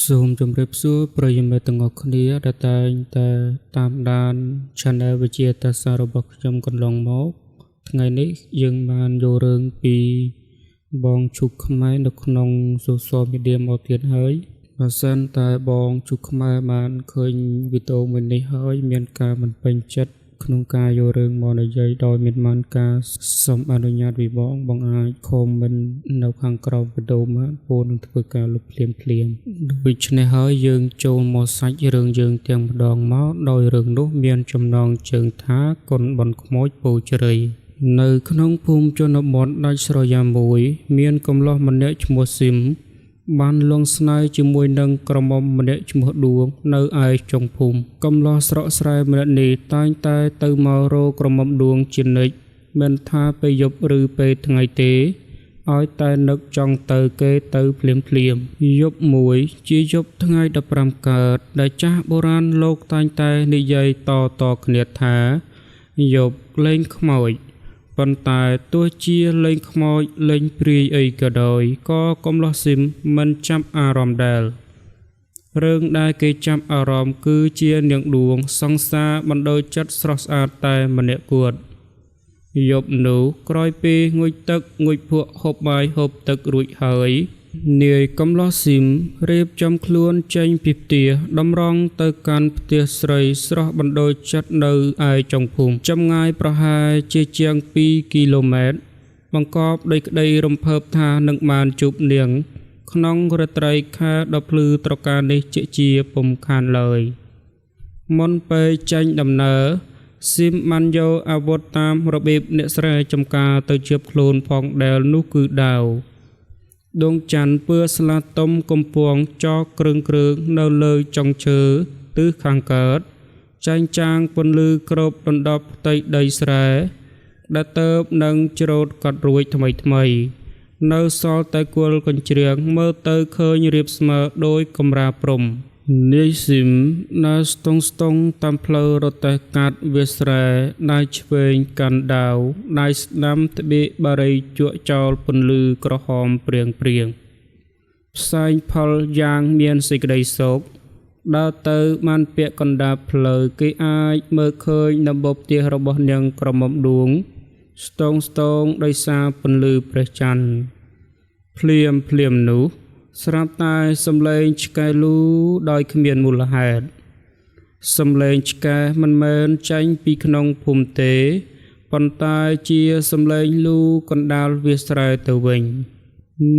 សូមជម្រាបសួរប្រិយមិត្តទាំងអស់គ្នាដែលតែងតែតាមដាន Channel វិទ្យាសាស្ត្ររបស់ខ្ញុំកន្លងមកថ្ងៃនេះយើងបានយករឿងពីបងជុកខ្មែរនៅក្នុង Social Media មកទៀតហើយបើសិនតែបងជុកខ្មែរបានឃើញវីដេអូមួយនេះហើយមានការមិនពេញចិត្តក្នុងការយករឿងមកនិយាយដោយមានបានការសូមអនុញ្ញាតពីបងអាច comment នៅខាងក្រោមវីដេអូមកពោលនឹងធ្វើការលុបភ្លាមដូច្នេះហើយយើងចូលមកសាច់រឿងយើងទាំងម្ដងមកដោយរឿងនោះមានចំណងជើងថាកុនបនខ្មោចពូជ្រៃនៅក្នុងភូមិជនបទដាច់ស្រយាលមួយមានកំឡោះម្នាក់ឈ្មោះស៊ីមបានលងស្នេហ៍ជាមួយនឹងក្រមុំម្នាក់ឈ្មោះដួងនៅឯចុងភូមិកំឡោះស្រកស្រែម្នាក់នេះតែងតែទៅមករកក្រមុំដួងជានិច្ចមិនថាពេលយប់ឬពេលថ្ងៃទេឲ្យតែនឹកចង់ទៅគេទៅភ្លាមយប់មួយជាយប់ថ្ងៃ15កើតដែលចាស់បុរាណលោកតែងតែនិយាយតគ្នាថាយប់លេងខ្មោចប៉ុន្តែទោះជាលេងខ្មោចលេងព្រាយអីក៏ដោយក៏កំឡោះស៊ីមមិនចាប់អារម្មណ៍ដែររឿងដែលគេចាប់អារម្មណ៍គឺជានាងដួងសង្សារបណ្ដោយចិត្តស្រស់ស្អាតតែម្នាក់គួតយប់នោះក្រោយពេលងុយទឹកងុយភក់ហូបបាយហូបទឹករួចហើយនាយកំឡោះស៊ីមរៀបចំខ្លួនចេញពីផ្ទះតម្រង់ទៅកាន់ផ្ទះស្រីស្រស់បណ្ដោយចិត្តនៅឯចុងភូមិចម្ងាយប្រហែលជាជាង2គីឡូម៉ែត្របង្កប់ដោយក្តីរំភើបថានឹងបានជួបនាងក្នុងរាត្រីខែដ៏ភ្លឺត្រកានេះជាពុំខានឡើយមុនពេលចេញដំណើរស៊ីមបានយកអាវុធតាមរបៀបអ្នកស្រែចំការទៅជាប់ខ្លួនផងដែលនោះគឺដាវដងច័ន្ទពឿស្លាតុំកំពងចកគ្រឿងនៅលើចុងឈើទិសខាងកើតចែងចាងពន្លឺគ្របដណ្ដប់ផ្ទៃដីស្រែដែលទៅនឹងច្រូតកាត់រួចថ្មីនៅសល់តែគល់កញ្ជ្រៀងមើលទៅឃើញរៀបស្មើដោយកំរាព្រំនាយស៊ីមនៅស្ទង់តាមផ្លូវរទេះកាត់វាស្រែដៃឆ្វេងកាន់ដាវដៃស្ដាំត្បៀកបារីជក់ចោលពន្លឺក្រហមព្រៀងផ្សែងផលយ៉ាងមានសេចក្តីសោកដើរទៅបានពាក់កណ្ដាលផ្លូវគេអាចមើលឃើញដំបូលផ្ទះរបស់នាងក្រមុំដួងស្ទងដោយសារពន្លឺព្រះច័ន្ទភ្លាមនោះស្រាប់តែសំឡេងឆ្កែលូដោយគ្មានមូលហេតុសំឡេងឆ្កែមិនមែនចេញពីក្នុងភូមិទេប៉ុន្តែជាសំឡេងលូកណ្ដាលវាស្រែទៅវិញ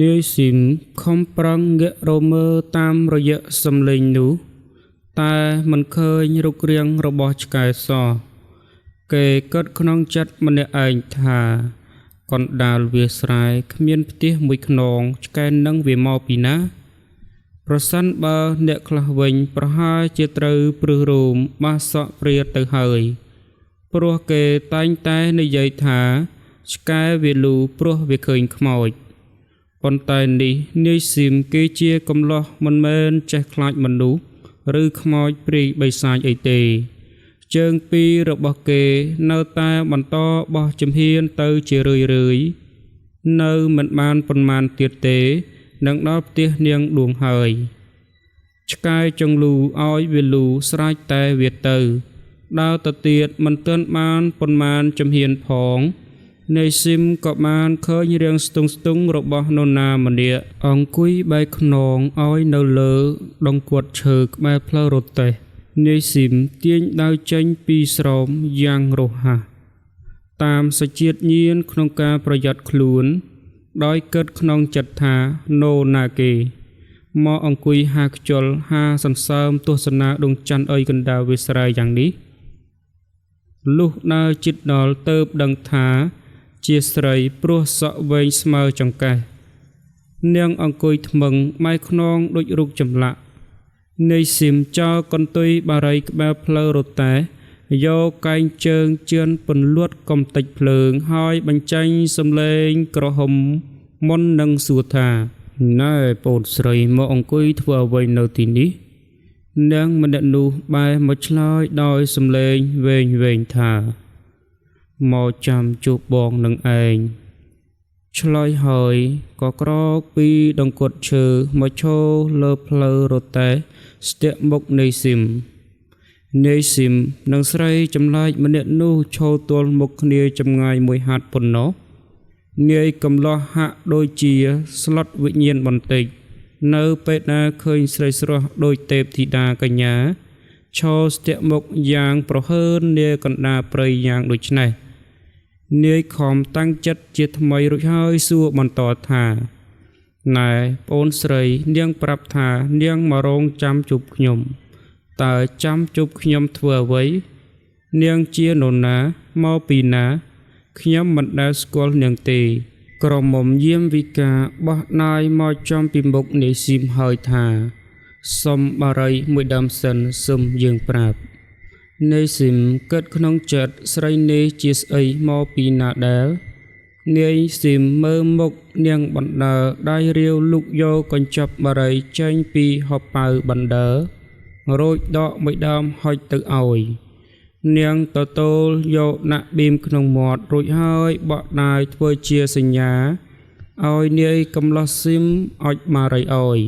នាយស៊ីមខំប្រឹងងាករមើលតាមរយៈសំឡេងនោះតែមិនឃើញរូបរាងរបស់ឆ្កែសោះគេគិតក្នុងចិត្តម្នាក់ឯងថាកណ្ដាលវាស្រែគ្មានផ្ទះមួយខ្នងឆ្កែនឹងវាមកពីណាប្រសិនបើអ្នកខ្លះវិញប្រហែលជាត្រូវព្រឹសរោមបាសក់ព្រាទៅហើយព្រោះគេតែងតែនិយាយថាឆ្កែវាលូព្រោះវាឃើញខ្មោចប៉ុន្តែនេះនាយស៊ីមគេជាកំឡោះមិនមែនចេះខ្លាចមនុស្សឬខ្មោចព្រាយបិសាចអីទេជើងពីររបស់គេនៅតែបន្តបោះជំហានទៅជារឿយនៅមិនបានប៉ុន្មានទៀតទេនឹងដល់ផ្ទះនាងដួងហើយឆ្កែចង្លូឲ្យវាលូស្រេចតែវាទៅដើរទៅទៀតមិនទាន់បានប៉ុន្មានជំហានផងនាយស៊ីមក៏បានឃើញរាងស្ទង់របស់នរណាម្នាក់អង្គុយបែរខ្នងឲ្យនៅលើដងគាត់ឈើក្បែរផ្លូវរទេះនាយស៊ីមទាញដាវចេញពីស្រោមយ៉ាងរហ័សតាមសច្ចេតញាណក្នុងការប្រយ័ត្នខ្លួនដោយគិតក្នុងចិត្តថាណូណាគេមកអង្គុយហាខ្ជុលហាសន្សើមទស្សនាដងច័ន្ទអុយកណ្ដាលវាស្រែយ៉ាងនេះលុះដើរជិតដល់ទៅដឹងថាជាស្រីព្រោះសក់វែងស្មើចង្កេះនាងអង្គុយថ្មឹងម៉ែខ្នងដូចរូបចម្លាក់នាយស៊ីមចោលកន្ទុយបារីក្បែរផ្លូវរទេះយកកែងជើងជឿនពន្លត់កំតិចភ្លើងហើយបញ្ចេញសំឡេងក្រហមមុននឹងសួរថាណែប្អូនស្រីមកអង្គុយធ្វើអ្វីនៅទីនេះនាងម្នាក់នោះបែរមកឆ្លើយដោយសំឡេងវែងថាមកចាំជួបបងនឹងឯង ឆ្លើយហើយក៏ក្រោកពីដង្កត់ឈើមកឈរលើផ្លូវរទេះស្ទាក់មុខនាយស៊ីមនិងស្រីចម្លែកម្នាក់នោះឈរទល់មុខគ្នាចម្ងាយមួយហាត់ប៉ុណ្ណោះនាយកំឡោះហាក់ដូចជាស្លុតវិញ្ញាណបន្តិចនៅពេលណាឃើញស្រីស្រស់ដូចទេពធីតាកញ្ញាឈរស្ទាក់មុខយ៉ាងប្រហើននាកណ្ដាលព្រៃយ៉ាងដូចនេះនាយខំតាំងចិត្តជាថ្មីរួចហើយសួរបន្តថាណែប្អូនស្រីនាងប្រាប់ថានាងមករងចាំជួបខ្ញុំតើចាំជួបខ្ញុំធ្វើអ្វីនាងជានរណាមកពីណាខ្ញុំមិនដែលស្គាល់នាងទេក្រមុំយាមវិកាបោះណាយមកចំពីមុខនាយស៊ីមហើយថាសុំបារីមួយដើមសិនសុំយើងប្រាប់នាយស៊ីមគិតក្នុងចិត្តស្រីនេះជាស្អីមកពីណាដែលនាយស៊ីមមើលមុខនាងបណ្ដើដៃរាវលុកយកកញ្ចប់បារីចេញពីហបប៉ៅបណ្ដើរួចដកមួយដើមហុចទៅឲ្យនាងតតូលយកដាក់ប៊ីមក្នុងមាត់រួចហើយបក់ដាយធ្វើជាសញ្ញាឲ្យនាយកំឡោះស៊ីមអុចបារីឲ្យ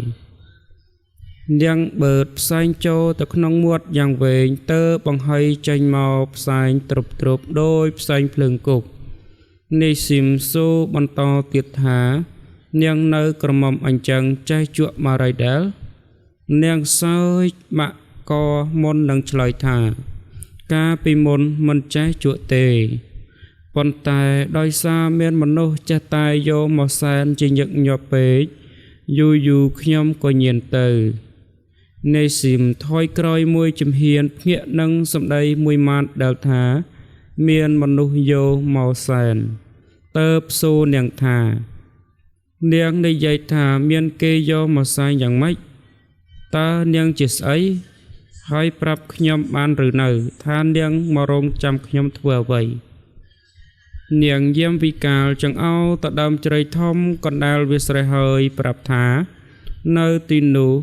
នាងបឺតផ្សែងចូលទៅក្នុងមាត់យ៉ាងវែងទៅបង្ហៃចេញមកផ្សែងទ្រប់ដោយផ្សែងភ្លើងគប់នាយស៊ីមសូបន្តទៀតថានាងនៅក្រមុំអញ្ចឹងចេះជក់បារីដែលនាងសើចបាក់កមុននឹងឆ្លើយថាកាលពីមុនមិនចេះជក់ទេប៉ុន្តែដោយសារមានមនុស្សចេះតែយកមកសែនជាញឹកញាប់ពេកយូរខ្ញុំក៏ញៀនទៅនាយស៊ីមថយក្រោយមួយជំហានភ្ញាក់នឹងសម្ដីមួយម៉ាត់ដែលថាមានមនុស្សយកមកសែនតើបសូរនាងថានាងនិយាយថាមានគេយកមកសែនយ៉ាងម៉េចតើនាងជាស្អីហើយប្រាប់ខ្ញុំបានឬនៅថានាងមករងចាំខ្ញុំធ្វើអ្វីនាងយាមវិកាលចង្អោទៅដើមជ្រៃធំកណ្ដាលវាស្រេះហើយប្រាប់ថានៅទីនោះ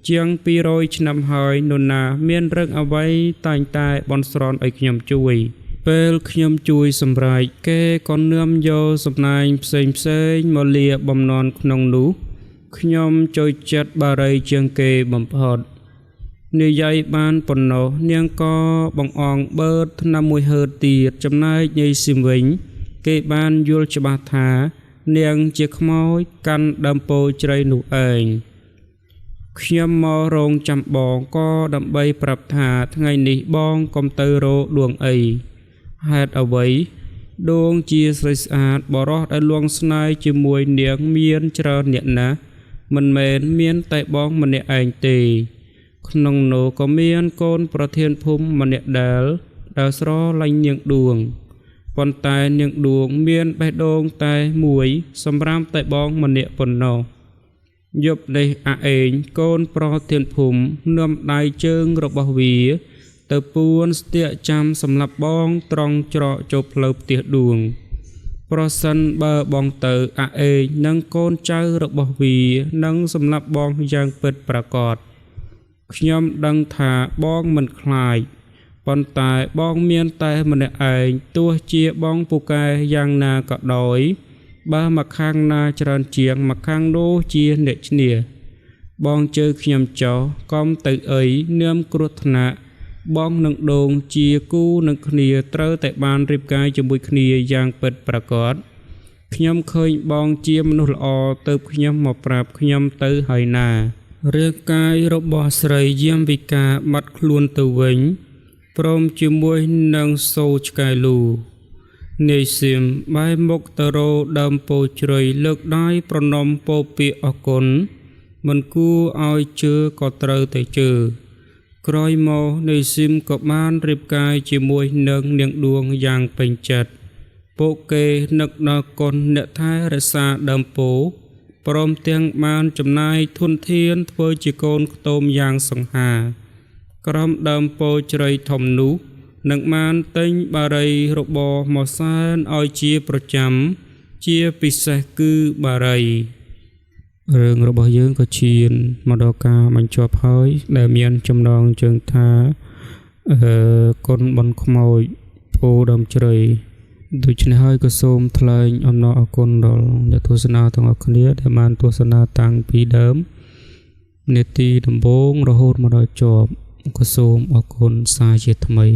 ជាង200ឆ្នាំហើយនរណាមានរឿងអ្វីតែងតែបន់ស្រន់ឲ្យខ្ញុំជួយពេលខ្ញុំជួយសម្រេចគេក៏នាំយកសំណាញ់ផ្សេងមកលាបំណន់ក្នុងនោះខ្ញុំចូលចិត្តបារីជាងគេបំផុតនិយាយបានប៉ុណ្ណោះនាងក៏បង្អងបឺតថ្នាំមួយហឺតទៀតចំណែកនាយស៊ីមវិញគេបានយល់ច្បាស់ថានាងជាខ្មោចកាន់ដើមពោធិ៍ជ្រៃនោះឯងខ្ញុំមករងចាំបងក៏ដើម្បីប្រាប់ថាថ្ងៃនេះបងកុំទៅរកដួងអីហេតុអ្វីដួងជាស្រីស្អាតបរោះដែលលួងស្នេហ៍ជាមួយនាងមានច្រើនអ្នកណាស់មិនមែនមានតែបងម្នាក់ឯងទេក្នុងនោះក៏មានកូនប្រធានភូមិម្នាក់ដែលស្រឡាញ់នាងដួងប៉ុន្តែនាងដួងមានបេះដូងតែមួយសម្រាប់តែបងម្នាក់ប៉ុណ្ណោះយប់នេះអាអេងកូនប្រធានភូមិនាំដៃជើងរបស់វាទៅពួនស្ទាក់ចាំសម្រាប់បងត្រង់ច្រកចូលផ្លូវផ្ទះដួងប្រសិនបើបងទៅអាអេងនិងកូនចៅរបស់វានឹងសម្លាប់បងយ៉ាងពិតប្រាកដខ្ញុំដឹងថាបងមិនខ្លាចប៉ុន្តែបងមានតែម្នាក់ឯងទោះជាបងពូកែយ៉ាងណាក៏ដោយបើមកខាងណាច្រើនជាងមកខាងនោះជាអ្នកឈ្នះបងជើខ្ញុំចោះកុំទៅអីនាមគ្រោះថ្នាក់បងនឹងដងជាគូនឹងគ្នាត្រូវតែបានរៀបការជាមួយគ្នាយ៉ាងពិតប្រាកដខ្ញុំឃើញបងជាមនុស្សល្អទៅខ្ញុំមកប្រាប់ខ្ញុំទៅហើយណារាងកាយរបស់ស្រីយាមវិកាបាត់ខ្លួនទៅវិញព្រមជាមួយនឹងសូរឆ្កែលូនាយស៊ីមបែរមុខទៅរកដើមពោធិ៍ជ្រៃលើកដៃប្រណម្យពោលពាក្យអរគុណមិនគួរឲ្យជឿក៏ត្រូវតែជឿក្រោយមកនាយស៊ីមក៏បានរៀបការជាមួយនឹងនាងដួងយ៉ាងពេញចិត្តពួកគេនឹកដល់គុណអ្នកថែរក្សាដើមពោធិ៍ព្រមទាំងបានចំណាយធនធានធ្វើជាកូនខ្ទមយ៉ាងសង្ហាក្រោមដើមពោធិ៍ជ្រៃធំនោះនឹងបានទិញបារីរបស់មកសែនឲ្យជាប្រចាំជាពិសេសគឺបារីរឿងរបស់យើងក៏ឈានមកដល់ការបញ្ចប់ហើយដែលមានចំណងជើងថាគុណបនខ្មោចពោដើមជ្រៃ ដូច្នេះហើយក៏សូមថ្លែងអំណរអគុណដល់អ្នកទស្សនាទាំងអស់គ្នាដែលបានទស្សនាតាំងពីដើមនាទីដំបូងរហូតមកដល់ចប់ក៏សូមអរគុណសាជាថ្មី